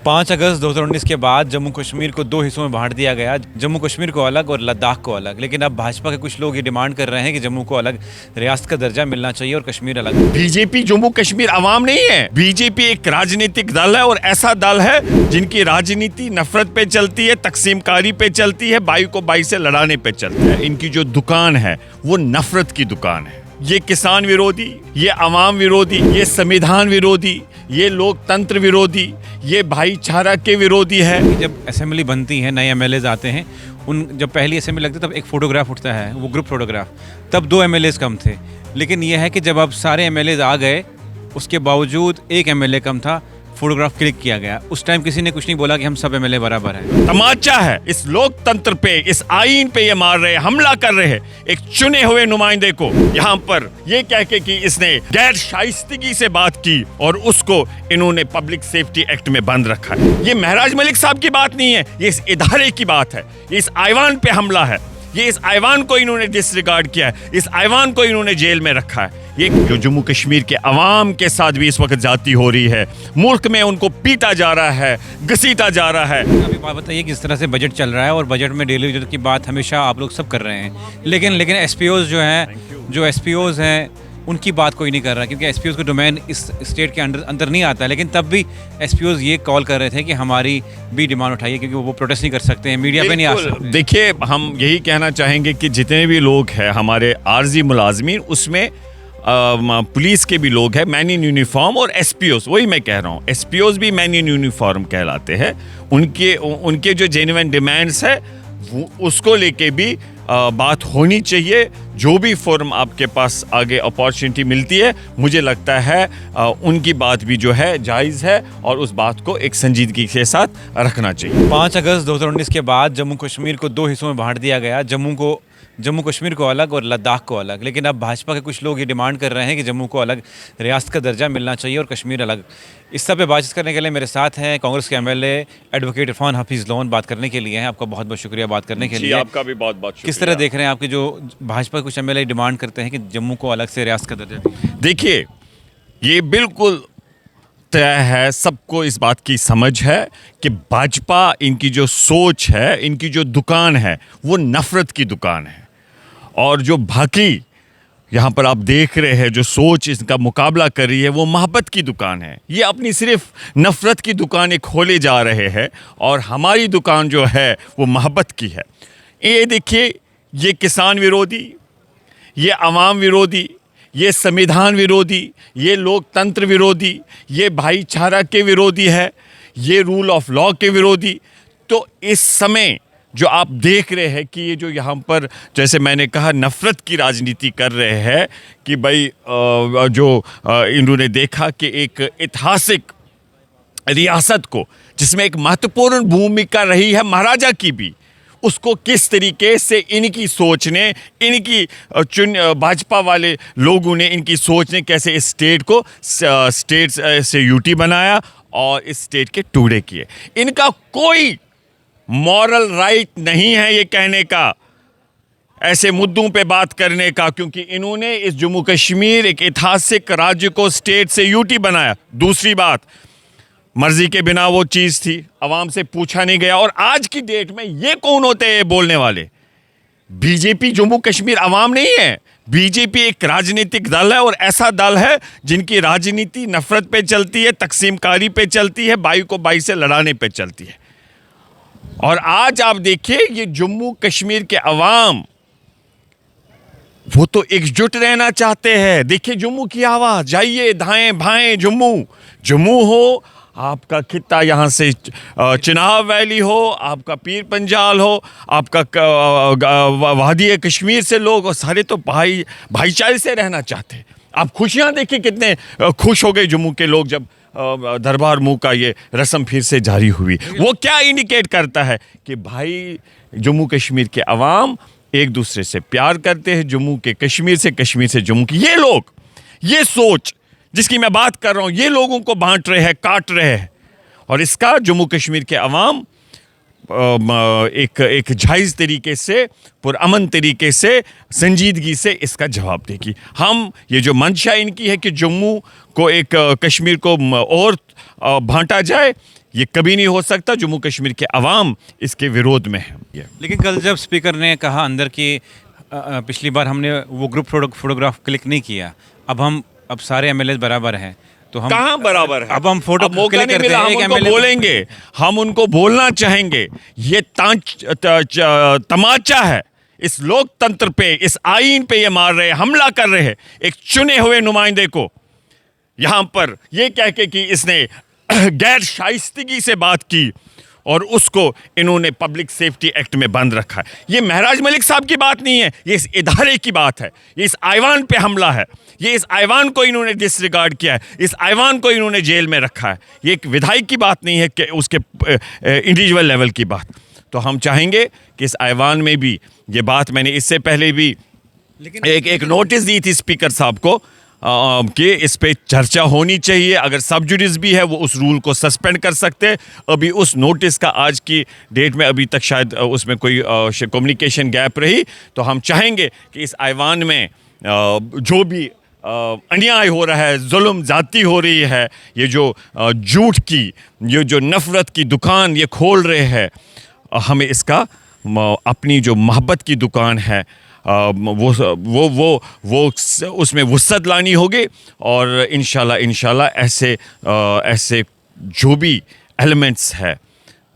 5 अगस्त 2019 के बाद जम्मू कश्मीर को दो हिस्सों में बांट दिया गया, जम्मू कश्मीर को अलग और लद्दाख को अलग। लेकिन अब भाजपा के कुछ लोग ये डिमांड कर रहे हैं कि जम्मू को अलग रियासत का दर्जा मिलना चाहिए और कश्मीर अलग। बीजेपी जम्मू कश्मीर अवाम नहीं है। बीजेपी एक राजनीतिक दल है और ऐसा दल है जिनकी राजनीति नफरत पे चलती है, तकसीमकारी पे चलती है, भाई को भाई से लड़ाने पे चलती है। इनकी जो दुकान है वो नफरत की दुकान है। ये किसान विरोधी, ये अवाम विरोधी, ये संविधान विरोधी, ये लोकतंत्र विरोधी, ये भाईचारा के विरोधी है। जब असेंबली बनती है, नए एमएलएज आते हैं, जब पहली असेंबली लगती है तब एक फोटोग्राफ उठता है, वो ग्रुप फोटोग्राफ। तब 2 एमएलएज कम थे। लेकिन यह है कि जब अब सारे एमएलएज आ गए, उसके बावजूद एक एमएलए कम था, फोटोग्राफ क्लिक किया गया। उस टाइम किसी ने कुछ नहीं बोला कि हम सब एमएलए बराबर हैं। तमाचा है इस लोकतंत्र पे, इस आईन पे ये मार रहे हैं, हमला कर रहे हैं एक चुने हुए नुमाइंदे को। यहाँ पर ये कह के कि इसने गैर शाइस्तगी से बात की और उसको इन्होंने पब्लिक सेफ्टी एक्ट में बंद रखा है। ये महराज मलिक साहब की बात नहीं है, ये इस इदारे की बात है। ये इस ऐवान पे हमला है। ये इस ऐवान को इन्होंने डिसरिगार्ड किया है, इस ऐवान को इन्होंने जेल में रखा है। ये जो जम्मू कश्मीर के अवाम के साथ भी इस वक्त जाती हो रही है, मुल्क में उनको पीटा जा रहा है, घसीटा जा रहा है। अभी बात बताइए किस तरह से बजट चल रहा है और बजट में डेली वेजेस की बात हमेशा आप लोग सब कर रहे हैं, लेकिन एसपीओज जो एसपीओज हैं उनकी बात कोई नहीं कर रहा, क्योंकि एसपीओज का डोमेन इस स्टेट के अंदर नहीं आता। लेकिन तब भी एसपीओज ये कॉल कर रहे थे कि हमारी भी डिमांड उठाइए, क्योंकि वो प्रोटेस्ट नहीं कर सकते हैं, मीडिया पे नहीं आ सकते। देखिए, हम यही कहना चाहेंगे कि जितने भी लोग हैं हमारे आर्जी मुलाजमीन, उसमें पुलिस के भी लोग हैं, मैन इन यूनिफॉर्म, और एसपीओज, वही मैं कह रहा हूँ, एसपीओज भी मैन इन यूनिफॉर्म कहलाते हैं। उनके जो जेन्युइन डिमांड्स है उसको लेके भी बात होनी चाहिए। जो भी फोरम आपके पास आगे अपॉर्चुनिटी मिलती है, मुझे लगता है उनकी बात भी जो है जायज़ है और उस बात को एक संजीदगी के साथ रखना चाहिए। 5 अगस्त 2019 के बाद जम्मू कश्मीर को 2 हिस्सों में बांट दिया गया, जम्मू कश्मीर को अलग और लद्दाख को अलग। लेकिन अब भाजपा के कुछ लोग ये डिमांड कर रहे हैं कि जम्मू को अलग रियासत का दर्जा मिलना चाहिए और कश्मीर अलग। इस सब पे बातचीत करने के लिए मेरे साथ हैं कांग्रेस के MLA advocate Irfan Hafeez loan, बात करने के लिए हैं। आपका बहुत बहुत शुक्रिया बात करने के लिए। आपका भी बहुत बहुत शुक्रिया। किस तरह देख रहे हैं आपके जो भाजपा के कुछ एमएलए डिमांड करते हैं कि जम्मू को अलग से रियासत का दर्जा? देखिए, ये बिल्कुल तय है, सबको इस बात की समझ है कि भाजपा, इनकी जो सोच है, इनकी जो दुकान है वो नफरत की दुकान है। और जो बाकी यहाँ पर आप देख रहे हैं जो सोच इसका मुकाबला कर रही है वो मोहब्बत की दुकान है। ये अपनी सिर्फ नफरत की दुकानें खोले जा रहे हैं और हमारी दुकान जो है वो मोहब्बत की है। ये देखिए, ये किसान विरोधी, ये अवाम विरोधी, ये संविधान विरोधी, ये लोकतंत्र विरोधी, ये भाईचारा के विरोधी है, ये रूल ऑफ लॉ के विरोधी। तो इस समय जो आप देख रहे हैं कि ये जो यहाँ पर, जैसे मैंने कहा, नफरत की राजनीति कर रहे हैं कि भाई इन्होंने देखा कि एक ऐतिहासिक रियासत को, जिसमें एक महत्वपूर्ण भूमिका रही है महाराजा की भी, उसको किस तरीके से इनकी सोच ने, इनकी भाजपा वाले लोगों ने, इनकी सोच ने कैसे इस स्टेट को स्टेट से यूटी बनाया और इस स्टेट के टुकड़े किए। इनका कोई मॉरल राइट नहीं है ये कहने का, ऐसे मुद्दों पे बात करने का, क्योंकि इन्होंने इस जम्मू कश्मीर एक ऐतिहासिक राज्य को स्टेट से यूटी बनाया। दूसरी बात, मर्जी के बिना वो चीज़ थी, आवाम से पूछा नहीं गया। और आज की डेट में ये कौन होते हैं बोलने वाले? बीजेपी जम्मू कश्मीर अवाम नहीं है। बीजेपी एक राजनीतिक दल है और ऐसा दल है जिनकी राजनीति नफरत पे चलती है, तकसीमकारी पे चलती है, भाई को भाई से लड़ाने पे चलती है। और आज आप देखिए, ये जम्मू कश्मीर के अवाम वो तो एकजुट रहना चाहते हैं। देखिए जम्मू की आवाज़, जाइए दाएं बाएं, जम्मू हो, आपका खित्ता, यहाँ से चिनाब वैली हो, आपका पीर पंजाल हो, आपका वादी कश्मीर से लोग, और सारे तो भाईचारे से रहना चाहते हैं। आप खुशियाँ देखिए, कितने खुश हो गए जम्मू के लोग जब दरबार मुँह का ये रस्म फिर से जारी हुई। वो क्या इंडिकेट करता है कि भाई जम्मू कश्मीर के अवाम एक दूसरे से प्यार करते हैं, जम्मू के कश्मीर से जम्मू की। ये लोग, ये सोच जिसकी मैं बात कर रहा हूँ, ये लोगों को बांट रहे हैं, काट रहे हैं। और इसका जम्मू कश्मीर के अवाम एक जायज़ तरीके से, पुरअमन तरीके से, संजीदगी से इसका जवाब देगी। हम, ये जो मंशा इनकी है कि जम्मू को एक कश्मीर को और बांटा जाए, ये कभी नहीं हो सकता। जम्मू कश्मीर के अवाम इसके विरोध में है। लेकिन कल जब स्पीकर ने कहा अंदर कि पिछली बार हमने वो ग्रुप फोटोग्राफ क्लिक नहीं किया, अब सारे एमएलए बराबर हैं, तो हम कहाँ बराबर है? अब हम फोटो मौका क्लिक नहीं करते मिला, हैं, हम एक उनको MLA बोलेंगे, हम उनको बोलना चाहेंगे। ये तमाचा है इस लोकतंत्र पे, इस आईन पे ये मार रहे हैं, हमला कर रहे हैं एक चुने हुए नुमाइंदे को। यहां पर ये कह के कि इसने गैर शाइस्तगी से बात की और उसको इन्होंने पब्लिक सेफ्टी एक्ट में बंद रखा है। ये महराज मलिक साहब की बात नहीं है, ये इस इदारे की बात है। ये इस आईवान पे हमला है, ये इस आईवान को इन्होंने डिसरिगार्ड किया है, इस आईवान को इन्होंने जेल में रखा है। ये एक विधायक की बात नहीं है कि उसके इंडिविजुअल लेवल की बात। तो हम चाहेंगे कि इस आईवान में भी ये बात, मैंने इससे पहले भी एक नोटिस दी थी स्पीकर साहब को कि इस पे चर्चा होनी चाहिए। अगर सब जुडिस भी है वो उस रूल को सस्पेंड कर सकते हैं। अभी उस नोटिस का आज की डेट में अभी तक शायद उसमें कोई कम्युनिकेशन गैप रही। तो हम चाहेंगे कि इस आईवान में जो भी अन्याय हो रहा है, जुल्म ज़्यादती हो रही है, ये जो झूठ की, ये जो नफ़रत की दुकान ये खोल रहे हैं, हमें इसका अपनी जो मोहब्बत की दुकान है वो उसमें वुसअत लानी होगी। और इंशाल्लाह ऐसे जो भी एलिमेंट्स है,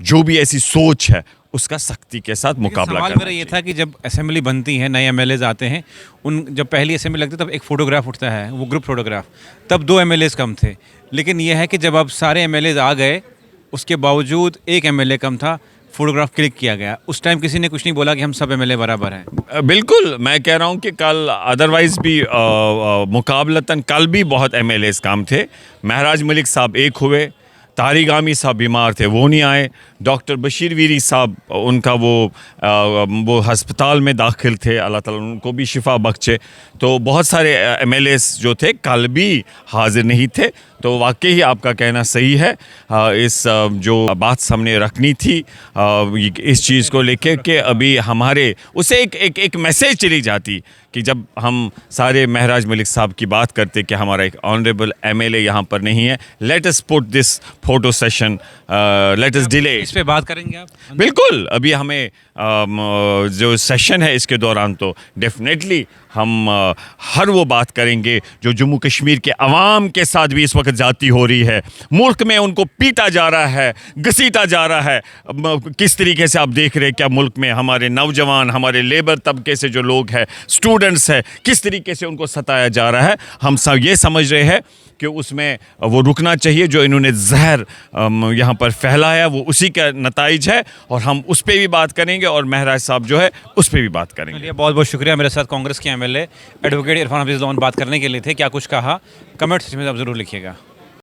जो भी ऐसी सोच है, उसका सख्ती के साथ मुकाबला सवाल करना मेरा ये था कि जब असेंबली बनती है, नए एमएलएज आते हैं, जब पहली असेंबली लगती है तब एक फ़ोटोग्राफ उठता है, वो ग्रुप फोटोग्राफ, तब 2 एमएलएज कम थे। लेकिन यह है कि जब अब सारे एमएलएज आ गए, उसके बावजूद एक एमएलए कम था, फोटोग्राफ क्लिक किया गया। उस टाइम किसी ने कुछ नहीं बोला कि हम सब एमएलए बराबर हैं। बिल्कुल, मैं कह रहा हूँ कि कल अदरवाइज भी मुकाबलतन कल भी बहुत एमएलएज काम थे। महराज मलिक साहब एक हुए, तारिक आमी साहब बीमार थे, वो नहीं आए। डॉक्टर बशीर वीरी साहब, उनका वो हस्पताल में दाखिल थे, अल्लाह ताला उनको भी शिफा बख्शे। तो बहुत सारे एमएलएस जो थे कल भी हाजिर नहीं थे। तो वाकई ही आपका कहना सही है। इस जो बात सामने रखनी थी इस चीज़ को लेके कि अभी हमारे उसे एक मैसेज चली जाती कि जब हम सारे महराज मलिक साहब की बात करते कि हमारा एक ऑनरेबल एमएलए यहाँ पर नहीं है, let us put this photo session, let us delay. इस पे बात करेंगे आप? बिल्कुल, अभी हमें जो सेशन है इसके दौरान तो डेफिनेटली हम हर वो बात करेंगे जो जम्मू कश्मीर के अवाम के साथ भी इस वक्त ज़्यादती हो रही है। मुल्क में उनको पीटा जा रहा है, घसीटा जा रहा है। किस तरीके से आप देख रहे हैं, क्या मुल्क में हमारे नौजवान, हमारे लेबर तबके से जो लोग हैं, स्टूडेंट्स हैं, किस तरीके से उनको सताया जा रहा है। हम सब ये समझ रहे हैं कि उसमें वो रुकना चाहिए। जो इन्होंने जहर यहाँ पर फैलाया वो उसी का नताइज है, और हम उस पर भी बात करेंगे और महराज साहब जो है उस पर भी बात करेंगे। बहुत बहुत शुक्रिया। मेरे साथ कांग्रेस के MLA advocate Irfan Hafeez loan बात करने के लिए थे। क्या कुछ कहा, कमेंट सेक्शन में आप ज़रूर लिखिएगा।